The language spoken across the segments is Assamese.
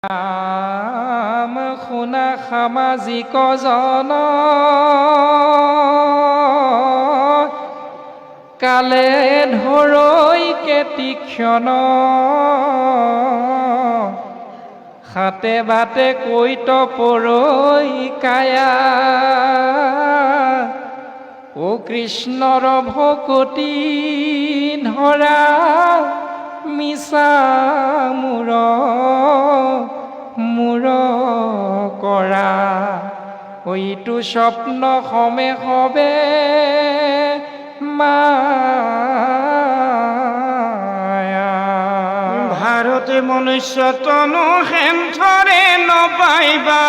নাম শুনা সামাজিক জন কালে ধৰৈ কেতিক্ষণ হাতে বাটে কৈত পৰৈ কায়া ও কৃষ্ণৰ ভকতি ধৰা মিছা মূৰ কৰা ঐটো স্বপ্ন সমে সবে মায়া ভারতে মনুষ্য তনু হেমথরে নপাইবা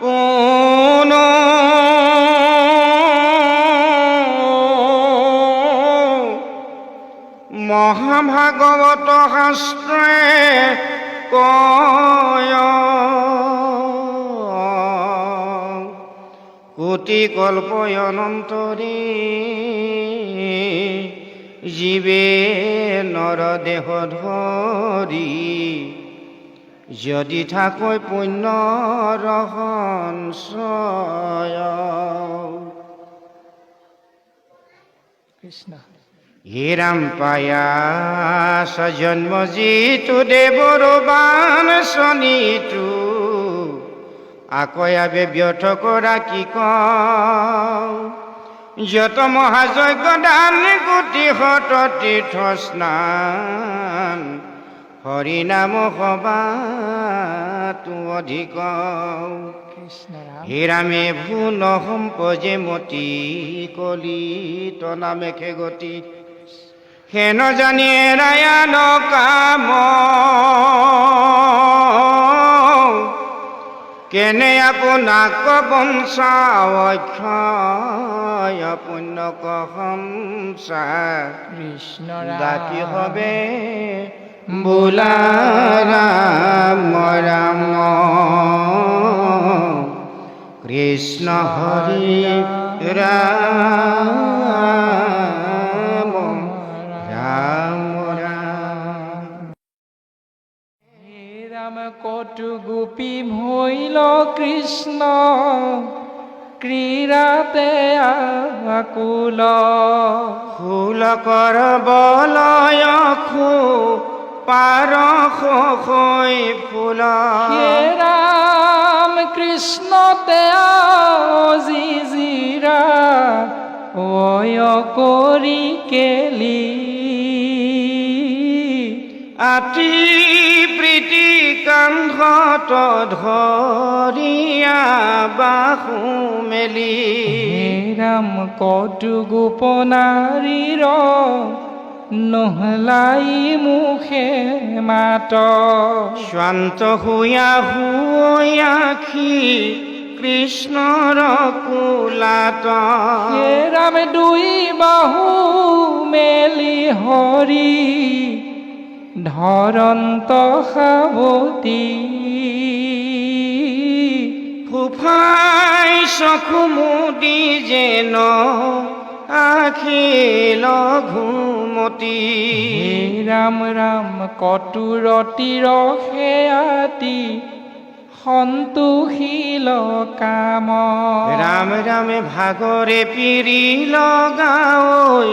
কোনো মহাভাগবত শাস্ত্রে কয় কোটি কল্প অনন্তরে জীবে নরদেহ ধরি যদি থাকৈ পুণ্য রহস্য কৃষ্ণ হে রাম পায়া সজন্ম জিতু দেৱৰ বান শনিতু আকয়াবে ব্যৰ্থ কৰা কি কওঁ যত মহাযজ্ঞ দান কোটি শত তীৰ্থ স্নান হৰি নাম সবাতো অধিক কৃষ্ণ ৰাম হে ৰামে ভুন সম্পজে মতি কলি তনামেখে গতি হেন জানি ৰায়ান কাম কেনে আপোনাক বঞ্চাও অক্ষয় পুণ্য কহংসা কৃষ্ণ ডাকি হবে বোলা ৰাম ৰাম কৃষ্ণ হৰি ৰাম ৰাম ৰাম হে ৰাম কটু গোপী ভৈল কৃষ্ণ ক্ৰীড়াতে আকুল ফুল কৰ বলয় খু পাৰ হৈ ফুল হে ৰাম কৃষ্ণতে জিজিৰা অয় কৰি কেলি আতি প্ৰীতি কান্ধত ধৰিয়া বাহু মেলি হে ৰাম কটু গোপনাৰীৰ নহলাই মুখে মাত শান্ত হুয়া আখি কৃষ্ণৰ কোলাত হে ৰাম দুই বাহু মেলি হৰি ধৰন্ত সাৱতী ফুফাই চকু মুদি যেন আখি লঘুমতি হে ৰাম ৰাম কটুৰতিৰ সেয়াতি সন্তোষীল কাম ৰাম ৰামে ভাগৰে পিৰি লগাঐ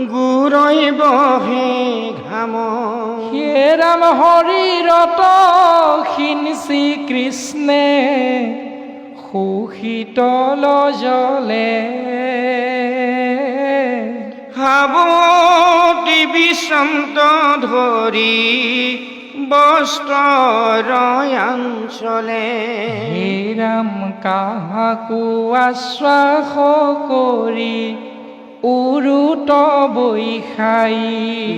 গুৰৈ বহে ঘাম হে ৰাম হৰিৰত সিঞ্চি কৃষ্ণে সুশীতল জলে সাৱতী বিচন্ত ধৰি বস্ত্ৰয়াঞ্চলে হে ৰাম কাহাকো আশ্বাস কৰি উৰুত বৈখাই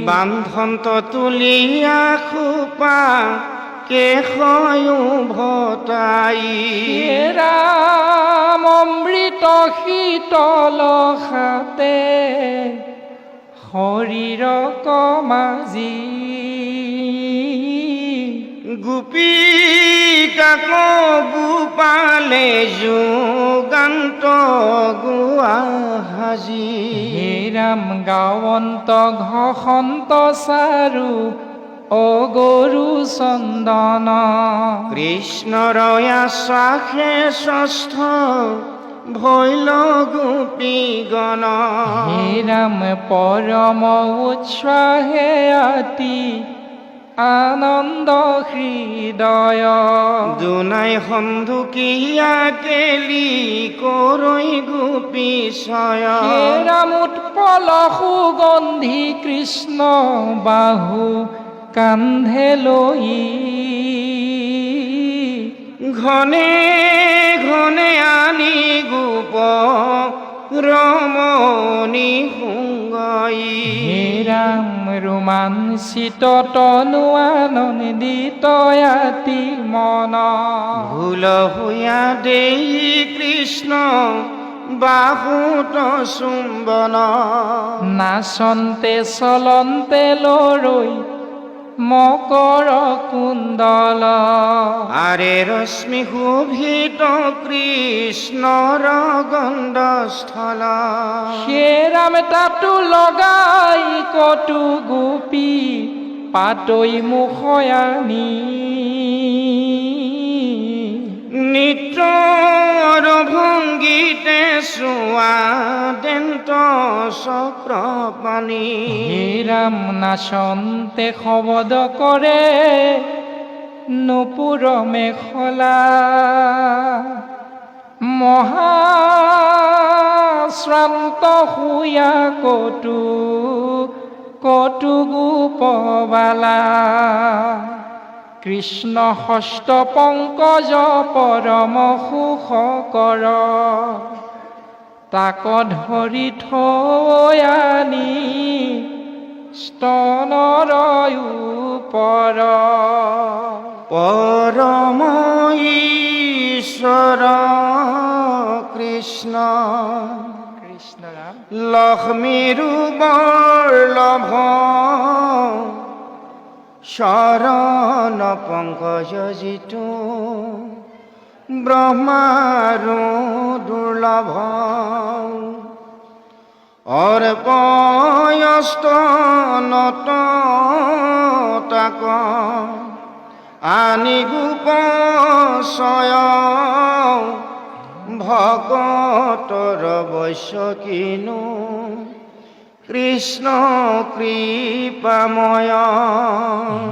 বান্ধন্ত তুলিয়া খোপা কেশয়ো ভতাই হে ৰাম অমৃত শীতল হাতে শৰীৰ কমাজি গোপী কাকো গোপালে যুগান্ত গোৱা হাজি হে ৰাম গাৱন্ত ঘসন্ত চাৰু অগৰু চন্দন কৃষ্ণৰ আশ্বাসে ষষ্ঠ ভৈল গোপীগণ হে ৰাম পৰম উৎসাহে আতি আনন্দ হৃদয় দুনাই সন্ধুকিয়া কেলি কৰৈ গোপী ছয় হে ৰাম উৎপল সুগন্ধি কৃষ্ণ বাহু কান্ধে লৈ ঘনে ঘনে আনি গোপ ৰমণী সুংগই হে ৰাম ৰোমাঞ্চিত তনু আনন্দিত আতি মন ভুল হুয়া দেই কৃষ্ণ বাহুত চুম্বন নাচন্তে চলন্তে লৰৈ মকৰ কুণ্ডল আৰে ৰশ্মি শোভিত কৃষ্ণৰ গণ্ডস্থল হে ৰাম তাতো লগাই কটু গোপী পাতৈ মুখয়ানী নিত্যৰ ভংগীতে চোৱা দেন্ত চক্ৰপাণি হে ৰাম নাচন্তে শবদ কৰে নপুৰ মেখলা মহাশ্ৰান্ত শুয়া কটু কটু গোপবালা কৃষ্ণ হস্ত পংকজ পৰম সুখকৰ তাক ধৰি থৈ আনি স্তনৰ ওপৰ পৰম ঈশ্বৰ কৃষ্ণ কৃষ্ণ ৰাম লক্ষ্মীৰো বল্লভ শৰণ পংকজ জিতু ব্ৰহ্মাৰো দুৰ্লভ অৰ্পয়স্ত নত তাক আনি গোপ ছয় ভকতৰ বৈশ্য কিনো কৃষ্ণ কৃপাময়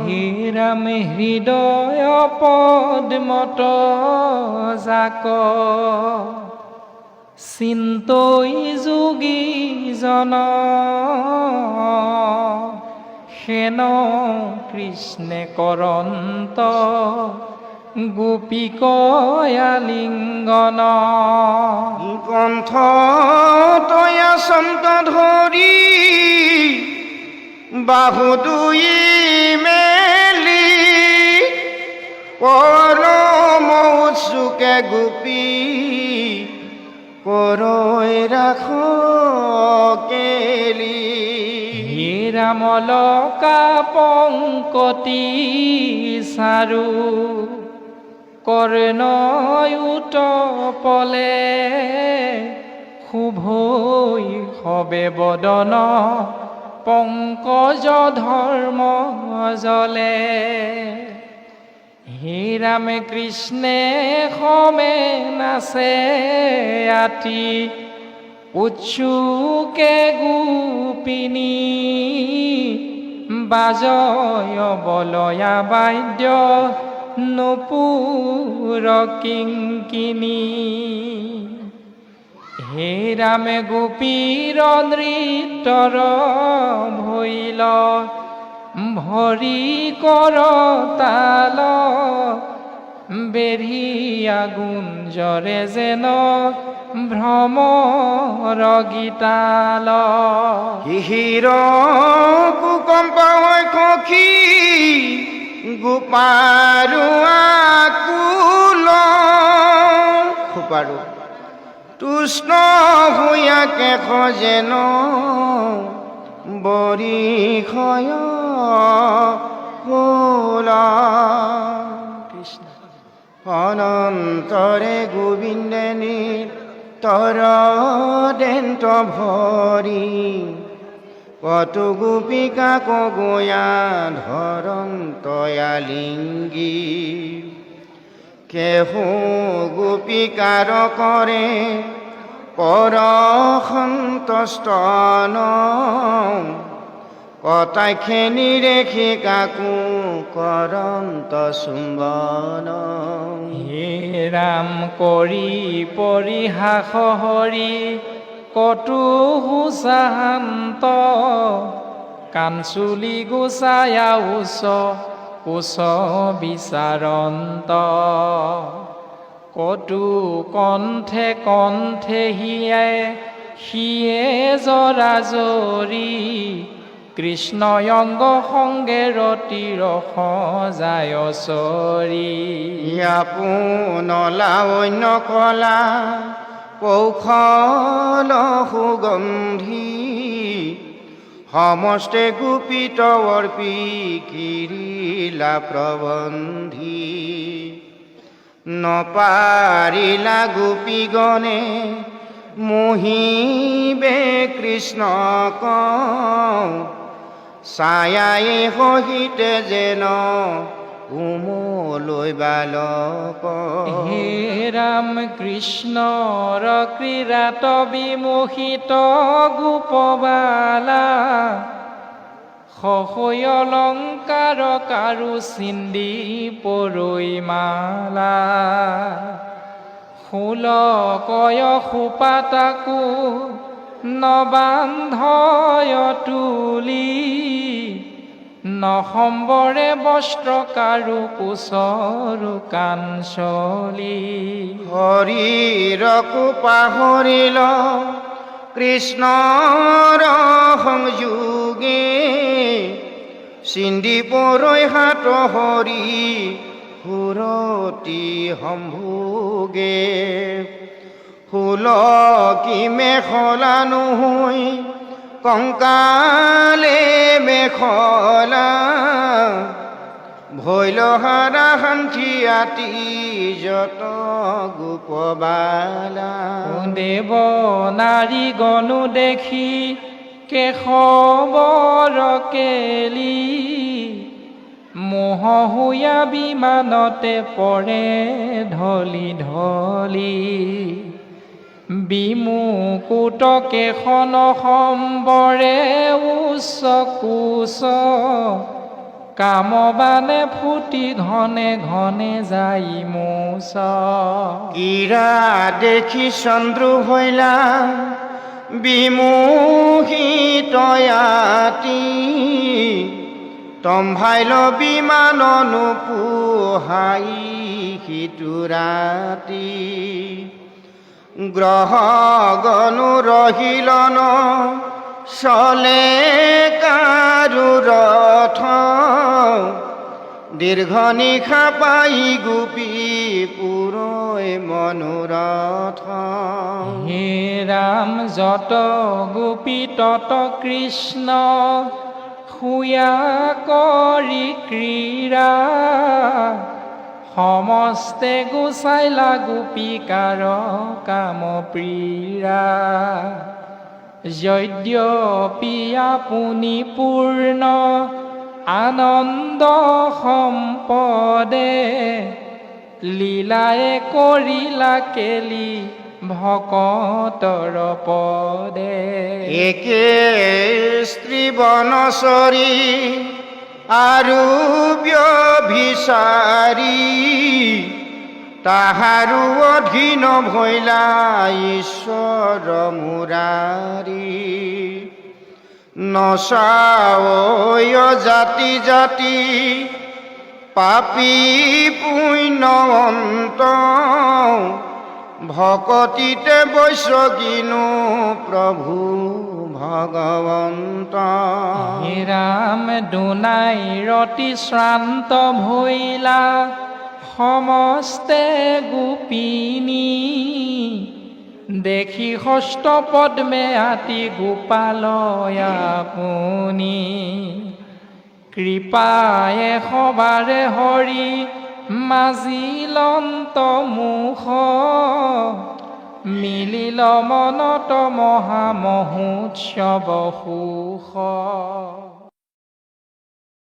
হে ৰাম হৃদয় পদ্মত জাক চিন্তই যোগী জন সেন কৃষ্ণে কৰন্ত গোপীকয়ালিংগন কণ্ঠ তয়া সন্ত ধৰি বাহু দুই মেলি পৰম উৎসুকে গোপী কৰৈ ৰাখ কেলি হে ৰামলকা পংকতি চাৰু কৰ্ণয়ুত পলে শুভৈ সবে বদন পংকজ ধৰ্ম জলে হে ৰাম কৃষ্ণে সমে নাচে আতি উৎসুকে গোপিনী বাজয় বলয়া বাদ্য নপুৰ কিংকিনী হে ৰামে গোপীৰ নৃত্যৰ ভৈল ভৰি কৰ তাল বেৰিয়া গুঞ্জৰে যেন ভ্ৰমৰ গীতাল হিহিৰ কুকম্প হৈ সখী গোপাৰু আকুল খোপাৰু তুষ্ট হৈয়াকে সজেন বৰিষয় ফুল কৃষ্ণ অনন্তৰে গোবিন্দে তৰ দেন্ত ভৰি কত গোপিকা কগয়া ধৰন তয়ালিঙ্গী কেহ গোপিকাৰ কৰে পৰ সন্তস্তন কটাইখেনি ৰেখি কাকো কৰন্ত চুম্বন হে ৰাম কৰি পৰিহাস হৰি কটু হুচাহান্ত কাঞ্চুলি গুচায়া উচ কুচ বিচাৰন্ত কটু কণ্ঠে কণ্ঠে হিয়ে হিয়ে জৰাজৰি কৃষ্ণয়ংগ সংগে ৰতি ৰস যায় চৰি ইয়াপোনলা অন্য কলা কৌশল সুগন্ধি সমস্তে গোপিত অৰ্পি কিৰিলা প্ৰবন্ধি নপাৰিলা গোপীগণে মোহিবে কৃষ্ণক ছায়াই সহিতে যেন উমলৈ বালক হে ৰাম কৃষ্ণৰ ক্ৰীড়াত বিমোহিত গোপবালা সহৈ অলংকাৰ কাৰু চিন্দি পৰৈ মালা ষোলকয় সোপাতাকো নবান্ধয় তুলি নহম্বৰে বস্ত্ৰ কাৰু কুচৰু কাঞ্চলি হৰিৰকো পাহৰিল কৃষ্ণৰ সংযোগে চিন্দি পৰৈ হাত হৰি সুৰতি সম্ভোগে সুলকি মেখলা নহৈ কংকালে মেখলা ভৈলহাৰা শান্তি আতি যত গোপবালা দেৱ নাৰী গণু দেখি কেশৱৰ কেলি মোহ হুয়া বিমানতে পৰে ঢলি ঢলি বিমুকুট কেশন সম্বৰে উচ্চ কুচ কামবানে ফুটি ঘনে ঘনে যাই মোচ ইৰা দেখি চন্দ্ৰু হৈলা বিমোহিতয়াতি তম্ভাইল বিমান নোপোহাই সিটো ৰাতি গ্ৰহ গণু ৰহিলন চলে কাৰু ৰথ দীৰ্ঘ নিশা পাই গোপী পুৰৈ মনোৰথ হে ৰাম যত গোপী তত কৃষ্ণ শুয়া কৰি ক্ৰীড়া সমস্তে গুচাইলা গোপিকাৰ কাম প্ৰীড়া যদ্যপি আপুনি পূৰ্ণ আনন্দ সম্পদে লীলায়ে কৰিলা কেলি ভকতৰ পদে একে স্ত্ৰী বনচৰী আৰু ব্যভিচাৰী তাহাৰো অধীন ভৈলা ঈশ্বৰ মুৰাৰী নচাৱয় জাতি জাতি পাপী পুণ্যৱন্ত ভকতিতে বৈশ্বগিনো প্ৰভু ভগৱন্ত হে ৰাম দুনাই ৰতি শ্ৰান্ত ভৈলা সমস্তে গোপিনী দেখি হস্ত পদ্মে আতি গোপালয় আপুনি কৃপায়ে সবাৰে হৰি মাজিলন্ত মুখ মিলিল মনত মহামহোৎসৱ সুখ